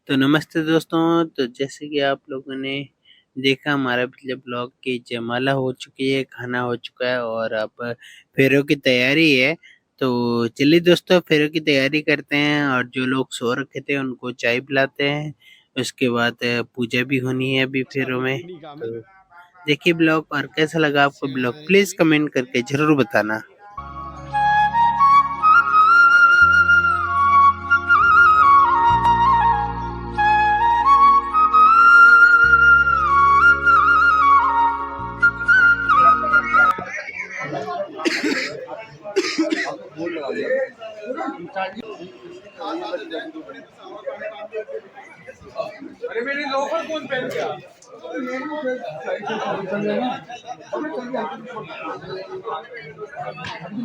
तो नमस्ते दोस्तों, तो जैसे कि आप लोगों ने देखा हमारा पिछले ब्लॉग की जयमाला हो चुकी है, खाना हो चुका है और अब फेरों की तैयारी है। तो चलिए दोस्तों फेरों की तैयारी करते हैं और जो लोग सो रखे थे उनको चाय पिलाते हैं। उसके बाद पूजा भी होनी है अभी अच्छा फेरों में। इतनी काम है। तो देखिए ब्लॉग और कैसा लगा आपको ब्लॉग प्लीज़ कमेंट करके ज़रूर बताना। अरे मेरी लोफर कौन पहन गया?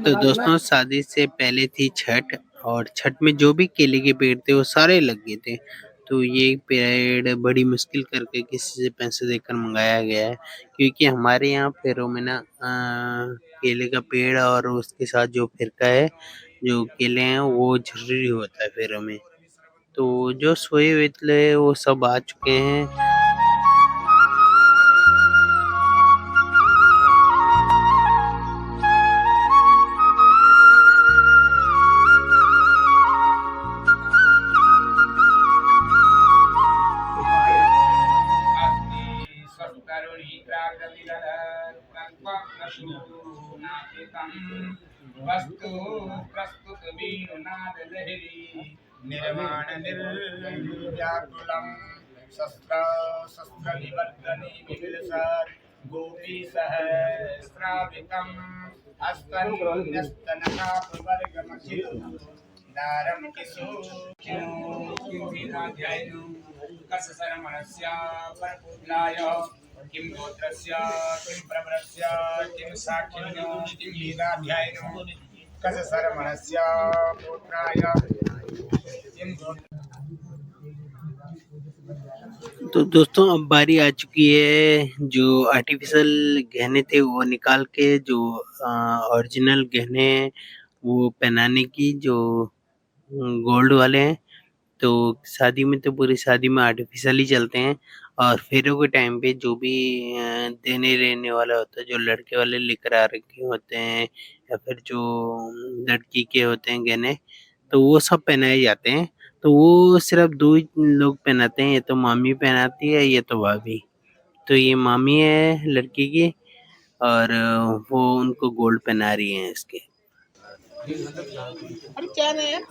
तो दोस्तों शादी से पहले थी छठ और छठ में जो भी केले के पेड़ थे वो सारे लग गए थे। तो ये पेड़ बड़ी मुश्किल करके किसी से पैसे देकर मंगाया गया है, क्योंकि हमारे यहाँ फेरों में ना केले का पेड़ और उसके साथ जो फिरका है, जो केले हैं वो जरूरी होता है फेरों में। तो जो सोए हुए थे वो सब आ चुके हैं। वस्तु प्रस्तुत वीणुनाद लहरी निर्वाण निर्व्याकुलम शस्त्र शस्त्र निवर्तने विविलसत् गोपी सहस्रावितम हस्तन्यस्तनकापवर्गमखिल दारम किशो किं कस्य शरमणस्य परपुत्राय किं गोत्रस्य किं प्रवरस्य किं साक्षिण्यो किं वीराध्यायिनो कस्य शरमणस्य पुत्राय किं गोत्र। तो दोस्तों अब बारी आ चुकी है जो आर्टिफिशियल गहने थे वो निकाल के जो ओरिजिनल गहने हैं वो पहनाने की, जो गोल्ड वाले हैं। तो शादी में तो पूरी शादी में आर्टिफिशियल ही चलते हैं और फेरों के टाइम पे जो भी देने लेने वाला होता है, जो लड़के वाले लेकर आ रखे होते हैं या फिर जो लड़की के होते हैं गहने, तो वो सब पहनाए जाते हैं। तो वो सिर्फ 2 ही लोग पहनाते हैं, या तो मामी पहनाती है या तो भाभी। तो ये मामी है लड़की की और वो उनको गोल्ड पहना रही हैं इसके। अरे क्या है यार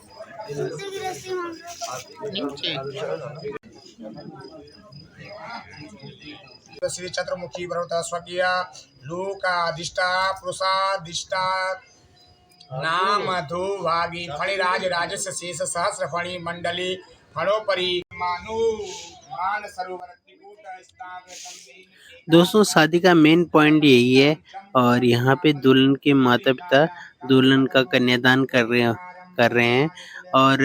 श्री चतुर्मुखी व्रत स्वकीय लोकादिष्टा पुरुषादिष्टा नामधु भागी फणिराज राजस्य शेष सहस्र फणि मंडली फणोपरि मानु मान सरोवर त्रिकूट स्थान। दोस्तों शादी का मेन पॉइंट यही है और यहाँ पे दुल्हन के माता पिता दुल्हन का कन्यादान कर रहे हैं और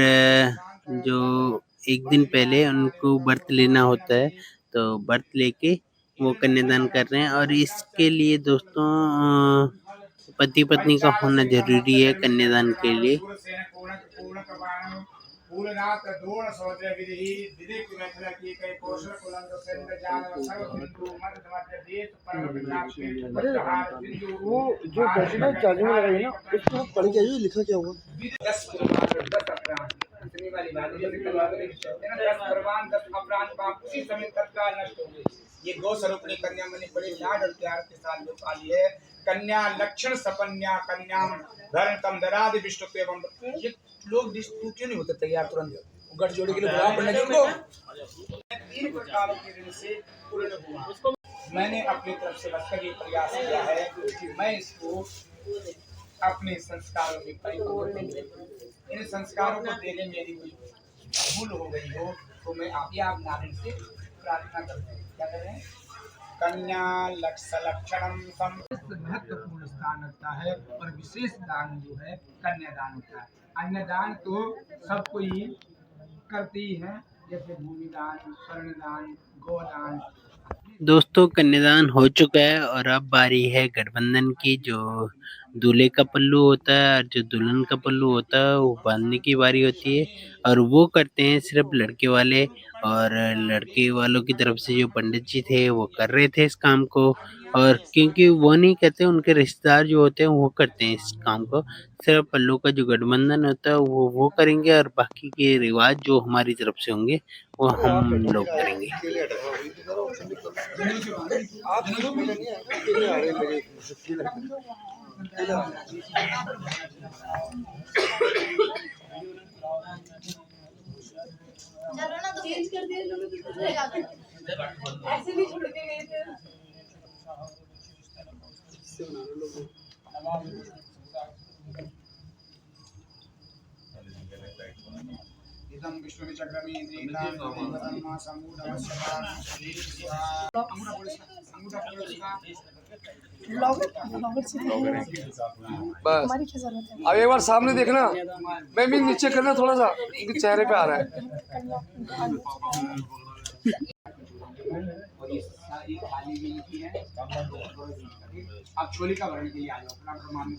जो एक दिन पहले उनको व्रत लेना होता है, तो व्रत लेके वो कन्यादान कर रहे हैं। और इसके लिए दोस्तों पति पत्नी का होना जरूरी है कन्यादान के लिए। पूर्णात दोण सौद्र विधि विदिक मैथिला की कई कौशल कुलंद सेंद्र जाल सर्व हिंदू मध्य मध्य देश परम प्रताप के वो जो दक्षिणा चार्जिंग में लगाई ना उसको पढ़ के आइए लिखा क्या हुआ 10 अपराध इतनी वाली बात है करवा दे 10 कुर्बान 10 अपराध पाप उसी समय तत्काल नष्ट हो गए। ये गौ स्वरूपणी कन्या मैंने बड़े लाड और प्यार के साथ जो पाली है कन्या लक्षण सपन्या कन्या धरण तम दरादि विष्णु एवं ये लोग क्यों नहीं होते तैयार तुरंत गठ जोड़े के लिए बुलाओ पंडित जी को 3 प्रकारों के ऋण से पूर्ण हुआ। मैंने अपनी तरफ से बस ये प्रयास किया है कि मैं इसको अपने संस्कारों में परिपूर्ण इन संस्कारों को देने मेरी कोई भूल हो गई हो तो मैं आप नारायण से प्रार्थना करते हैं। क्या करें कन्या लक्षणम महत्वपूर्ण स्थान रखता है और विशेष दान जो है कन्यादान होता है। अन्यदान तो सब कोई करते ही है जैसे भूमि दान स्वर्ण दान गोदान। दोस्तों कन्यादान हो चुका है और अब बारी है गठबंधन की, जो दूल्हे का पल्लू होता है और जो दुल्हन का पल्लू होता है वो बांधने की बारी होती है, और वो करते हैं सिर्फ लड़के वाले। और लड़के वालों की तरफ से जो पंडित जी थे वो कर रहे थे इस काम को, और क्योंकि वो नहीं करते, उनके रिश्तेदार जो होते हैं वो करते हैं इस काम को। सिर्फ पल्लू का जो गठबंधन होता है वो करेंगे, और बाकी के रिवाज जो हमारी तरफ से होंगे वो हम लोग करेंगे। चेंज कर दिया ऐसे भी छोड़ के गए थे। इदं विश्वचक्रमी इंद्रियं समूढवस्यता बस अब एक बार सामने देखना, मैं भी नीचे करना थोड़ा सा, उनके चेहरे पे आ रहा है। आप छोली का भरण के लिए आ जाओ, अपना प्रमाण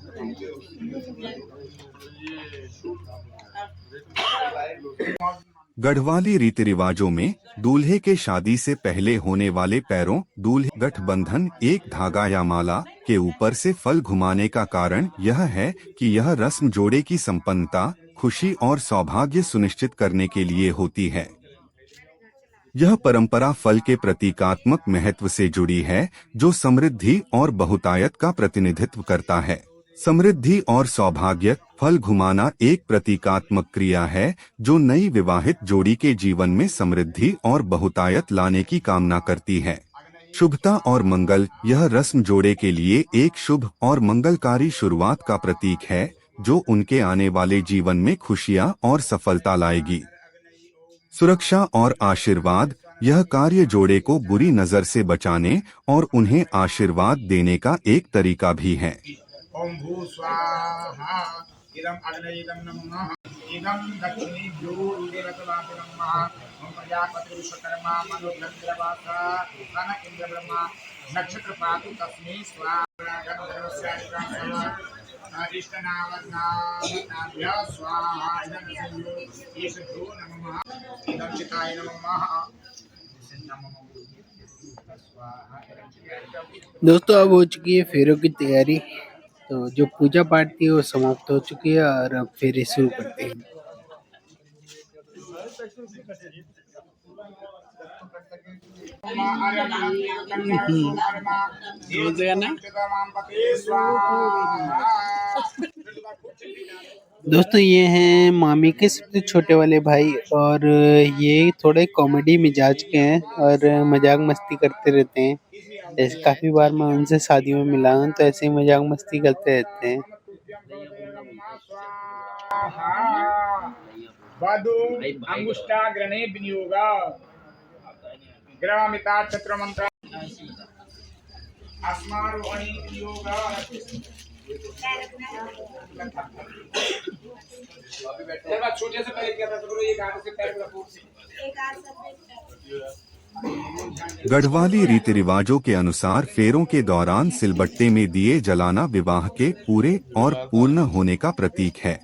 गढ़वाली रीति रिवाजों में दूल्हे के शादी से पहले होने वाले पैरों दूल्हे गठबंधन एक धागा या माला के ऊपर से फल घुमाने का कारण यह है कि यह रस्म जोड़े की संपन्नता, खुशी और सौभाग्य सुनिश्चित करने के लिए होती है। यह परंपरा फल के प्रतीकात्मक महत्व से जुड़ी है, जो समृद्धि और बहुतायत का प्रतिनिधित्व करता है। समृद्धि और सौभाग्य फल घुमाना एक प्रतीकात्मक क्रिया है जो नई विवाहित जोड़ी के जीवन में समृद्धि और बहुतायत लाने की कामना करती है। शुभता और मंगल, यह रस्म जोड़े के लिए एक शुभ और मंगलकारी शुरुआत का प्रतीक है जो उनके आने वाले जीवन में खुशियां और सफलता लाएगी। सुरक्षा और आशीर्वाद, यह कार्य जोड़े को बुरी नजर से बचाने और उन्हें आशीर्वाद देने का एक तरीका भी है। ओम भू स्वाहा इदं अग्नयिदं नमः इदं दक्षिणेभ्यो देवताभ्यो नमः ओम प्रजापति विश्वकर्मा मनुर्गन्धर्वासा तन इंद्र ब्रह्मा नक्षत्र पातु तस्मै स्वाहा गन्धर्वस्यादिकासः इष्टनावनाभ्यः स्वाहा इदं ईश्वरो नमः इदं चिताय नमः दोस्तों अब हो चुकी है फेरों की तैयारी, तो जो पूजा पाठ थी वो समाप्त हो चुकी है और अब फेरे शुरू करते हैं। दोस्तों ये हैं मामी के सबसे छोटे वाले भाई, और ये थोड़े कॉमेडी मिजाज के हैं और मजाक मस्ती करते रहते हैं। जैसे काफी बार मैं उनसे शादियों में मिला हूँ तो ऐसे ही मजाक मस्ती करते रहते हैं। वधु अंगुष्ठाग्रणे विनियोग ग्रहमिता छत्र मंत्र अस्मारोहणी विनियोग छोटे से पहले क्या था तो ये गाने से पैर गढ़वाली रीति रिवाजों के अनुसार फेरों के दौरान सिलबट्टे में दिए जलाना विवाह के पूरे और पूर्ण होने का प्रतीक है।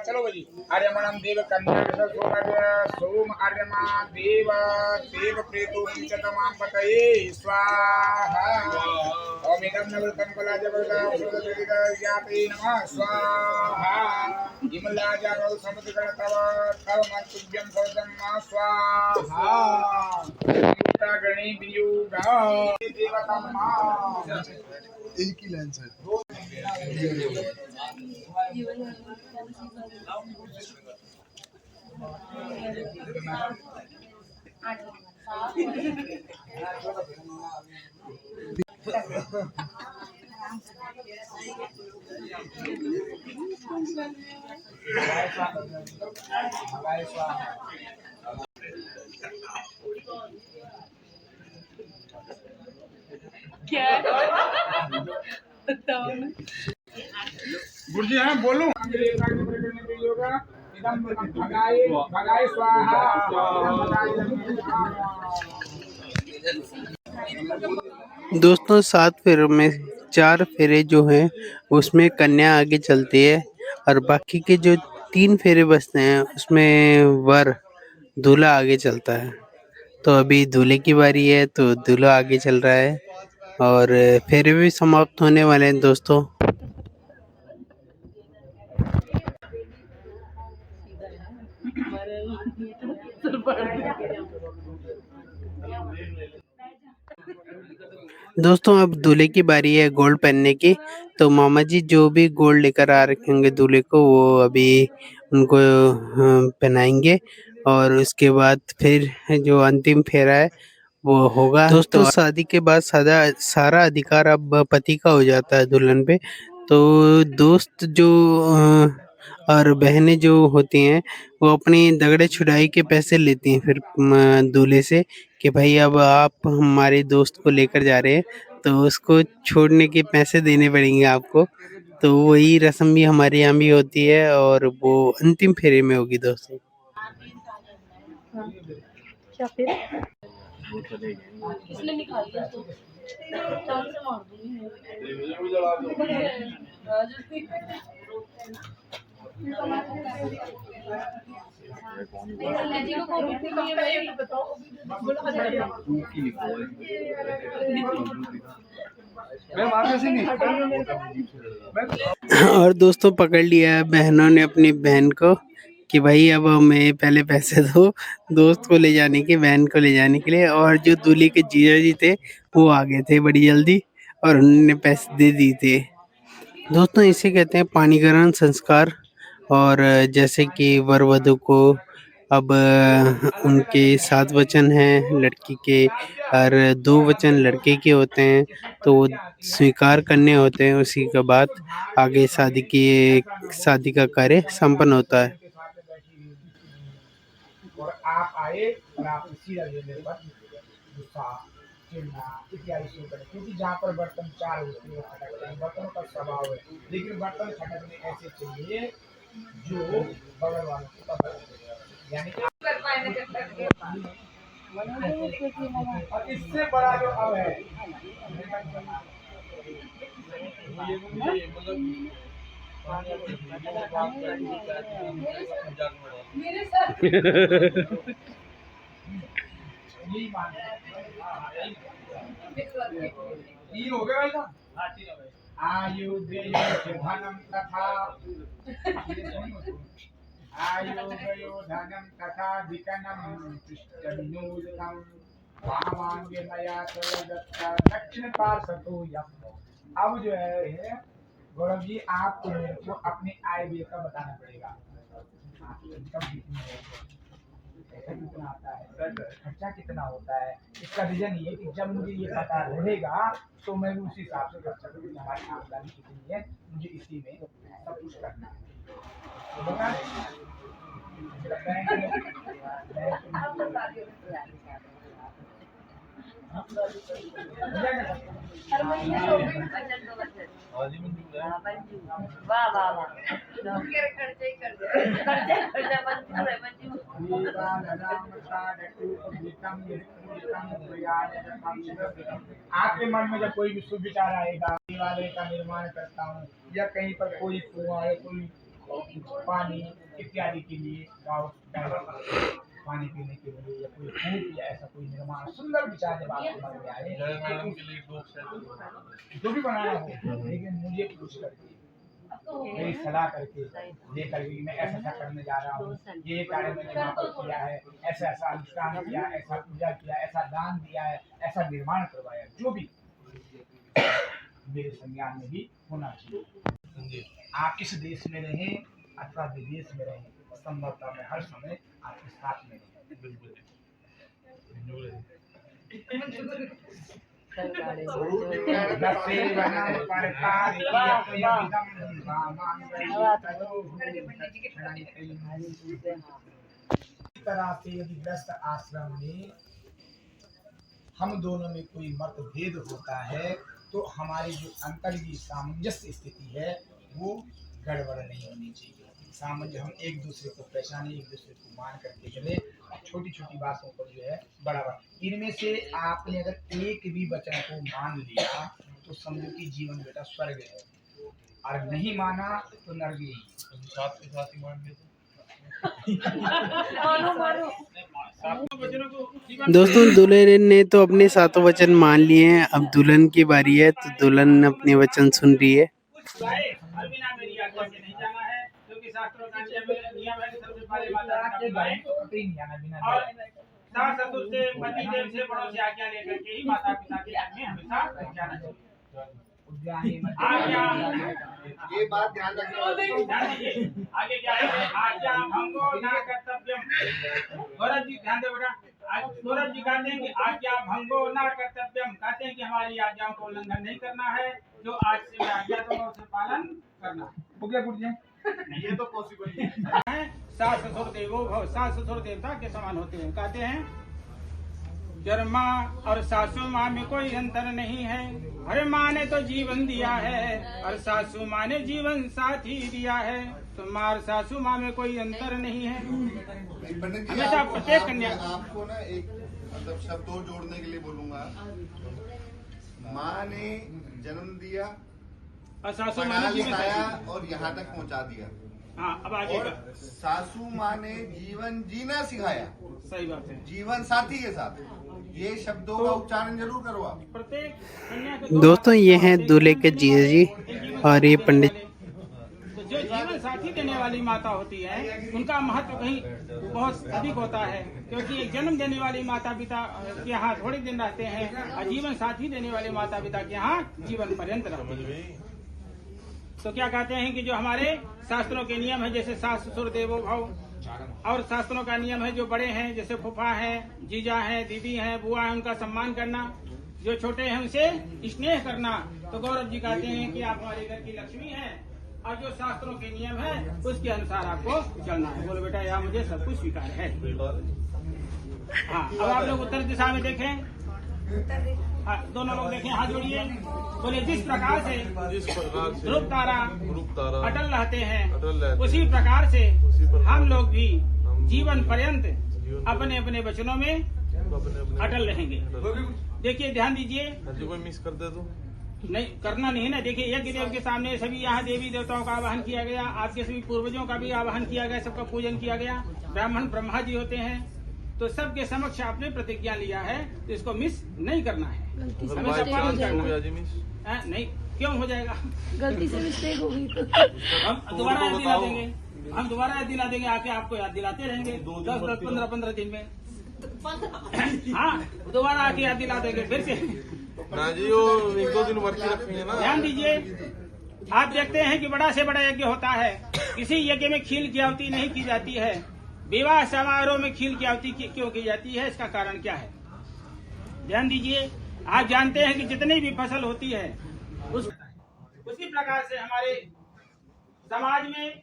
चलो भाई आर्यमणम देव कन्या सोम आर्यमा देव देव प्रेतो चतमां पतये स्वाहा ओम इदं नवरत्नं कलाजवदाते नमः स्वाहा इमलाजागौ समुद्र तव तव मंतुभ्यं सौदं स्वाहा गणी वियोगा देवतम्मा एक ही लाइन से क्या गुरुजी हैं बोलूं भगाए भगाए स्वाहा दोस्तों 7 फेरों में 4 फेरे जो हैं उसमें कन्या आगे चलती है और बाकी के जो 3 फेरे बचते हैं उसमें वर दूल्हा आगे चलता है। तो अभी दूल्हे की बारी है तो दूल्हा आगे चल रहा है और फेरे भी समाप्त होने वाले हैं दोस्तों। दोस्तों अब दूल्हे की बारी है गोल्ड पहनने की। तो मामा जी जो भी गोल्ड लेकर आ रखे होंगे दूल्हे को वो अभी उनको पहनाएंगे और उसके बाद फिर जो अंतिम फेरा है वो होगा। दोस्तों शादी के बाद सारा अधिकार अब पति का हो जाता है दुल्हन पे। तो दोस्त जो और बहनें जो होती हैं वो अपनी दगड़े छुड़ाई के पैसे लेती हैं फिर दूल्हे से कि भाई अब आप हमारे दोस्त को लेकर जा रहे हैं तो उसको छोड़ने के पैसे देने पड़ेंगे आपको। तो वही रस्म भी हमारे यहाँ भी होती है और वो अंतिम फेरे में होगी दोस्तों। क्या फिर इसने निकाल लिया तो चाल से मार दूंगी। और दोस्तों पकड़ लिया है बहनों ने अपनी बहन को कि भाई अब हमें पहले पैसे दो दोस्त को ले जाने के बहन को ले जाने के लिए। और जो दूल्हे के जीजा जी थे वो आ गए थे बड़ी जल्दी और उन्होंने पैसे दे दिए थे। दोस्तों इसे कहते हैं पाणीग्रहण संस्कार। और जैसे कि वर वधू को अब उनके 7 वचन हैं लड़की के और 2 वचन लड़के के होते हैं तो वो स्वीकार करने होते हैं। उसी के बाद आगे शादी का कार्य संपन्न होता है। और आप आए और आप सीधा मेरे पर गुस्सा चिढ़ना इत्यादि शुरू करें, क्योंकि जहाँ पर बर्तन 4 होते हैं खटकते हैं, बर्तनों का स्वभाव है, लेकिन बर्तन खटकने ऐसे चाहिए जो बगल वालों को पता लगे। यानी और इससे बड़ा जो अब है मेरे साथ यही मान तीन हो गए भाई साहब। आयुर्धनम तथा आयुर्धनम तथा विकनम पृष्ठविनोदनम वामांगे मया दत्ता दक्षिण पार्श्वतो यम। अब जो है गौरव जी आपको मेरे को अपनी आय व्यय का बताना पड़ेगा। पैसा कितना आता है, खर्चा कितना होता है। इसका रीजन ये कि जब मुझे ये पता रहेगा तो मैं उसी हिसाब से खर्चा करूँगी। हमारी आमदनी कितनी है मुझे इसी में सब कुछ करना है। तो बता आपके मन में जब कोई भी शुभ विचार आएगा, देवालय का निर्माण करता हूँ या कहीं पर कोई कुआं या कोई पानी इत्यादि के लिए पानी पीने के लिए या कोई कूप या ऐसा कोई निर्माण सुंदर विचार जब आपके मन में आए जो भी बनाना हो, लेकिन मुझे पूछ करके मेरी सलाह करके लेकर के मैं ऐसा करने जा रहा हूँ, ये कार्य मैंने वहाँ पर किया है, ऐसा ऐसा अनुष्ठान किया, ऐसा पूजा किया, ऐसा दान दिया है, ऐसा निर्माण करवाया, जो भी मेरे संज्ञान में भी होना चाहिए। आप इस देश में रहें अथवा विदेश में रहें, संभवतः मैं हर समय आपके साथ में तरह से यदि व्यस्त आश्रम में हम दोनों में कोई मतभेद होता है तो हमारी जो अंतर की सामंजस्य स्थिति है वो गड़बड़ नहीं होनी चाहिए। सामंजस्य हम एक दूसरे को पहचाने, एक दूसरे को मान करके चले, छोटी छोटी बातों पर जो है बराबर। इनमें से आपने अगर एक भी वचन को मान लिया तो समझो कि जीवन बेटा स्वर्ग है, और नहीं माना तो नरक ही। साथ के साथ ही मान लेते। दोस्तों दुल्हन ने तो अपने सातों वचन मान लिए हैं, अब दुल्हन की बारी है, तो दुल्हन अपने वचन सुन रही है। मेरी आज्ञा से नहीं जाना है, क्योंकि शास्त्रों का नियम है कि सबसे पहले माता के बारे में कतई नहीं जाना बिना, और सास ससुर से, पति देव से, बड़ों से आज्ञा लेकर के ही माता पिता के घर में हमेशा जाना चाहिए। ये बात ध्यान रखिए। आगे क्या है? आज्ञा भंगो न कर्तव्यम। गौरव जी ध्यान दो बेटा। गौरव जी कहते हैं कि आज्ञा भंगो न कर्तव्यम, कहते हैं कि हमारी आज्ञाओं को उल्लंघन नहीं करना है, जो आज से मैं आज्ञा दूंगा उससे पालन करना है। हो गया गुरु जी? ये तो पॉसिबल नहीं है। सास ससुर देवो भव, सास ससुर देवता के समान होते हैं। कहते हैं जब माँ और सासू माँ में कोई अंतर नहीं है, हर माँ ने तो जीवन दिया है और सासू माँ ने जीवन साथ ही दिया है, तो माँ और सासू माँ में कोई अंतर नहीं है। हमेशा प्रत्येक कन्या आपको ना एक मतलब शब्द और जोड़ने के लिए बोलूंगा। माँ ने जन्म दिया और सासू माँ पढ़ा ने जीवन लिखाया साथ और यहाँ तक पहुँचा दिया। हाँ, अब आगे और सासू माँ ने जीवन जीना सिखाया, सही बात है। जीवन साथी के साथ। ये शब्दों का उच्चारण जरूर करो आप। प्रत्येक कन्या के दोस्तों ये हैं दूल्हे के जीजा जी और ये पंडित। तो जो जीवन साथी देने वाली माता होती है उनका महत्व कहीं बहुत अधिक होता है, क्योंकि एक जन्म देने वाली माता पिता के यहाँ थोड़े दिन रहते हैं और जीवन साथी देने वाले माता पिता के यहाँ जीवन पर्यंत रहते हैं। तो क्या कहते हैं कि जो हमारे शास्त्रों के नियम है, जैसे सास ससुर देवो भव, और शास्त्रों का नियम है जो बड़े हैं, जैसे फूफा हैं, जीजा हैं, दीदी हैं, बुआ हैं, उनका सम्मान करना, जो छोटे हैं उनसे स्नेह करना। तो गौरव जी कहते हैं कि आप हमारे घर की लक्ष्मी हैं और जो शास्त्रों के नियम है उसके अनुसार आपको चलना है। बोलो बेटा यहाँ मुझे सब कुछ स्वीकार है। हाँ, अब आप लोग उत्तर दिशा में देखें। हाँ, दोनों लोग देखें, हाथ जोड़िए। बोले जिस प्रकार से ध्रुव तारा अटल रहते हैं, उसी प्रकार से हम लोग भी जीवन पर्यंत अपने अपने वचनों में अटल रहेंगे। देखिए ध्यान दीजिए, कोई मिस कर दे तो नहीं करना नहीं ना। देखिए यज्ञ देव के सामने सभी यहाँ देवी देवताओं का आवाहन किया गया, आपके सभी पूर्वजों का भी आवाहन किया गया, सबका पूजन किया गया। ब्राह्मण ब्रह्मा जी होते हैं, तो सबके समक्ष आपने प्रतिज्ञा लिया है, तो इसको मिस नहीं करना है, हमेशा पालन करना है। नहीं क्यों हो जाएगा? गलती से मिस्टेक हो गई तो हम दोबारा याद दिला देंगे, हम दोबारा याद दिला देंगे, आके आपको याद दिलाते रहेंगे 10, 15 दिन में। हाँ, दोबारा आके याद दिला देंगे फिर से। ना जी वो 1-2 दिन वर्ती रखेंगे ना। ध्यान दीजिए, आप देखते हैं कि बड़ा से बड़ा यज्ञ होता है, किसी यज्ञ में खील की आहुति नहीं की जाती है। विवाह समारोह में खील की आहुति क्यों की जाती है, इसका कारण क्या है? ध्यान दीजिए, आप जानते हैं कि जितनी भी फसल होती है उसी प्रकार से हमारे समाज में,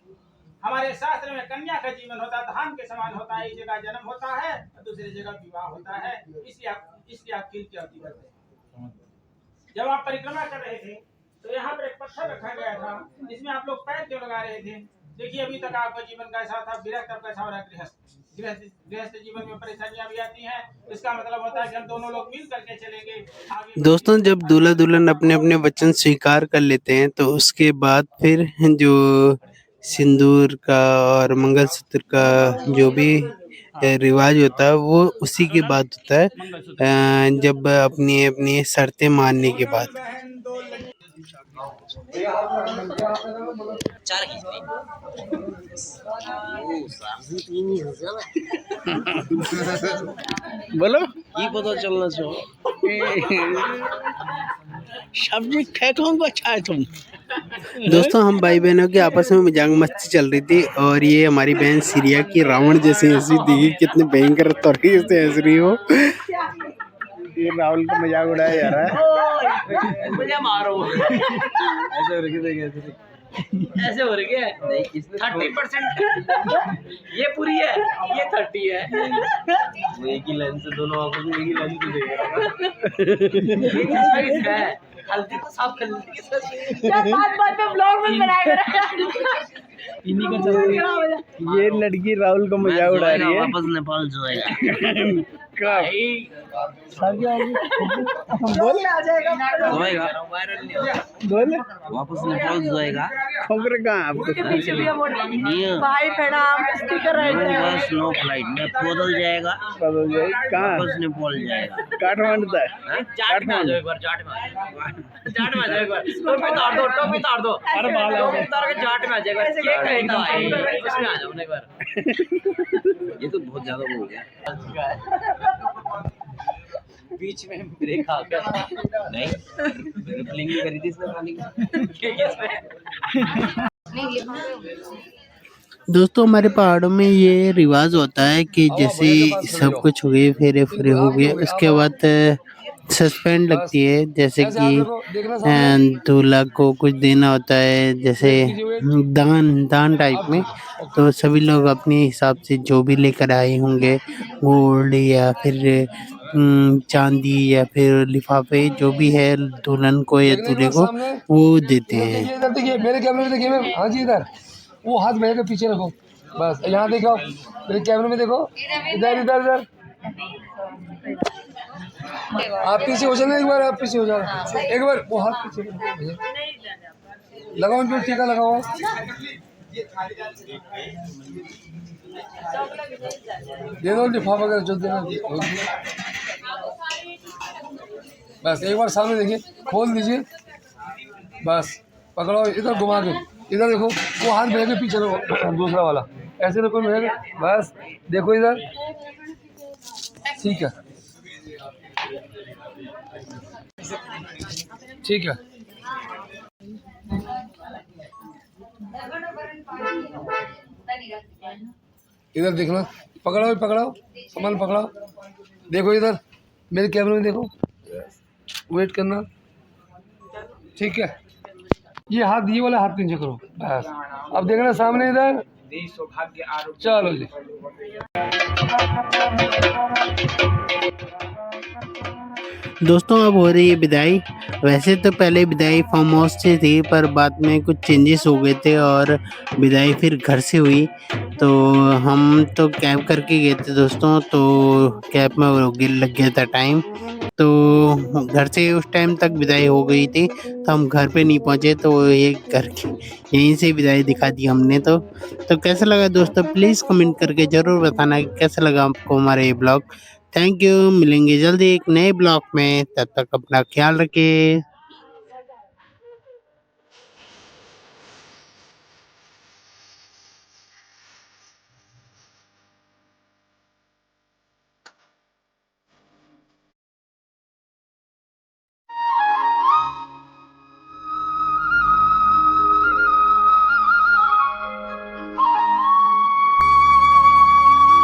हमारे शास्त्र में कन्या का जीवन होता है, धान के समान होता है। एक जगह जन्म होता है और दूसरी जगह विवाह होता है, इसलिए आप खील की आहुति करते हैं। जब आप परिक्रमा कर रहे थे तो यहाँ पर एक पत्थर रखा गया था, जिसमें आप लोग पैर क्यों लगा रहे थे? देखिए अभी तक आपका जीवन कैसा था, विरक्त अब कैसा हो रहा है, गृहस्थ जीवन में परेशानियां भी आती हैं। इसका मतलब होता है कि हम दोनों लोग मिल करके चलेंगे आगे। दोस्तों जब दूल्हा दुल्हन अपने अपने वचन स्वीकार कर लेते हैं तो उसके बाद फिर जो सिंदूर का और मंगलसूत्र का जो भी रिवाज होता है वो उसी के बाद होता है, जब अपनी अपनी शर्तें मानने के बाद। बोलो ये पता चलना चाहिए सब्जी फेंकोगे अच्छा है तुम। दोस्तों हम भाई बहनों के आपस में मजाक मस्ती चल रही थी और ये हमारी बहन सीरिया की रावण जैसी हंसी दिखी, कितने भयंकर तरीके से हंस रही हो। ये राहुल का मजाक उड़ाया जा रहा है। मुझे मारो ऐसे हो रही है 30%। ये पूरी है, ये 30 है। एक ही लाइन से दोनों आंखों से एक ही लाइन से देख रहा है। हल्दी तो साफ कर ली। बात बात में ब्लॉग में बनाया इन्हीं का चल रहा है। ये लड़की राहुल का मजाक उड़ा रही है। वापस नेपाल जाएगा। बोल जाएगा बोल वापस नेपाल जाएगा। खबर कहाँ आपको? भाई प्रणाम स्पीकर बस नो फ्लाइट में बदल जाएगा। बदल जाए कहाँ? वापस नेपाल जाएगा। काठमांडू तक। हाँ? जाट में आ जाओ एक बार, जाट में आ जाओ एक बार। टोपी तार दो अरे बाल तार के जाट में आ जाएगा। केक खरीदना है उसमें आ जाओ ना एक बार। ये तो बहुत ज्यादा हो गया। बीच में ब्रेक आ गया। नहीं रिफिलिंग भी करी थी इसने पानी की। दोस्तों हमारे पहाड़ों में ये रिवाज होता है कि जैसे सब कुछ हो गए, फेरे फुरे हो गए, उसके बाद सस्पेंड लगती है। जैसे कि दूल्हा को कुछ देना होता है, जैसे दान टाइप में। तो सभी लोग अपने हिसाब से जो भी लेकर आए होंगे, गोल्ड या फिर चांदी या फिर लिफाफे, जो भी है दुल्हन को या दूल्हे को, वो देते हैं। इधर देखिए, मेरे कैमरे में देखिए। हाँ जी, इधर वो हाथ बह के पीछे रखो, बस यहाँ देखो, मेरे कैमरे में देखो। इधर इधर इधर आप पीछे हो जाना, एक बार आप पीछे हो जाना, एक बार वो हाथ पीछे लगाओ, जो टीका लगाओ। दे दो लिफाफा का जो देना। बस एक बार सामने देखिए, खोल दीजिए, बस पकड़ो, इधर घुमा के, इधर देखो, वो हाथ बह के पीछे रखो, दूसरा वाला ऐसे रखो, बह के, बस देखो इधर, ठीक है, ठीक है। इधर देखना, पकड़ाओ पकड़ाओ, सामान पकड़ाओ, देखो इधर मेरे कैमरे में देखो, वेट करना, ठीक है। ये हाथ, ये वाला हाथ नीचे करो, बस। अब देखना सामने इधर, चलो जी। दोस्तों अब हो रही है विदाई। वैसे तो पहले विदाई फार्म हाउस से थी, पर बाद में कुछ चेंजेस हो गए थे और विदाई फिर घर से हुई। तो हम तो कैब करके गए थे दोस्तों, तो कैब में लग गया था टाइम, तो घर से उस टाइम तक विदाई हो गई थी, तो हम घर पे नहीं पहुंचे, तो ये घर की यहीं से विदाई दिखा दी हमने। तो कैसा लगा दोस्तों, प्लीज़ कमेंट करके ज़रूर बताना कि कैसा लगा आपको हमारा ये ब्लॉग। थैंक यू, मिलेंगे जल्दी एक नए ब्लॉग में, तब तक अपना ख्याल रखिए।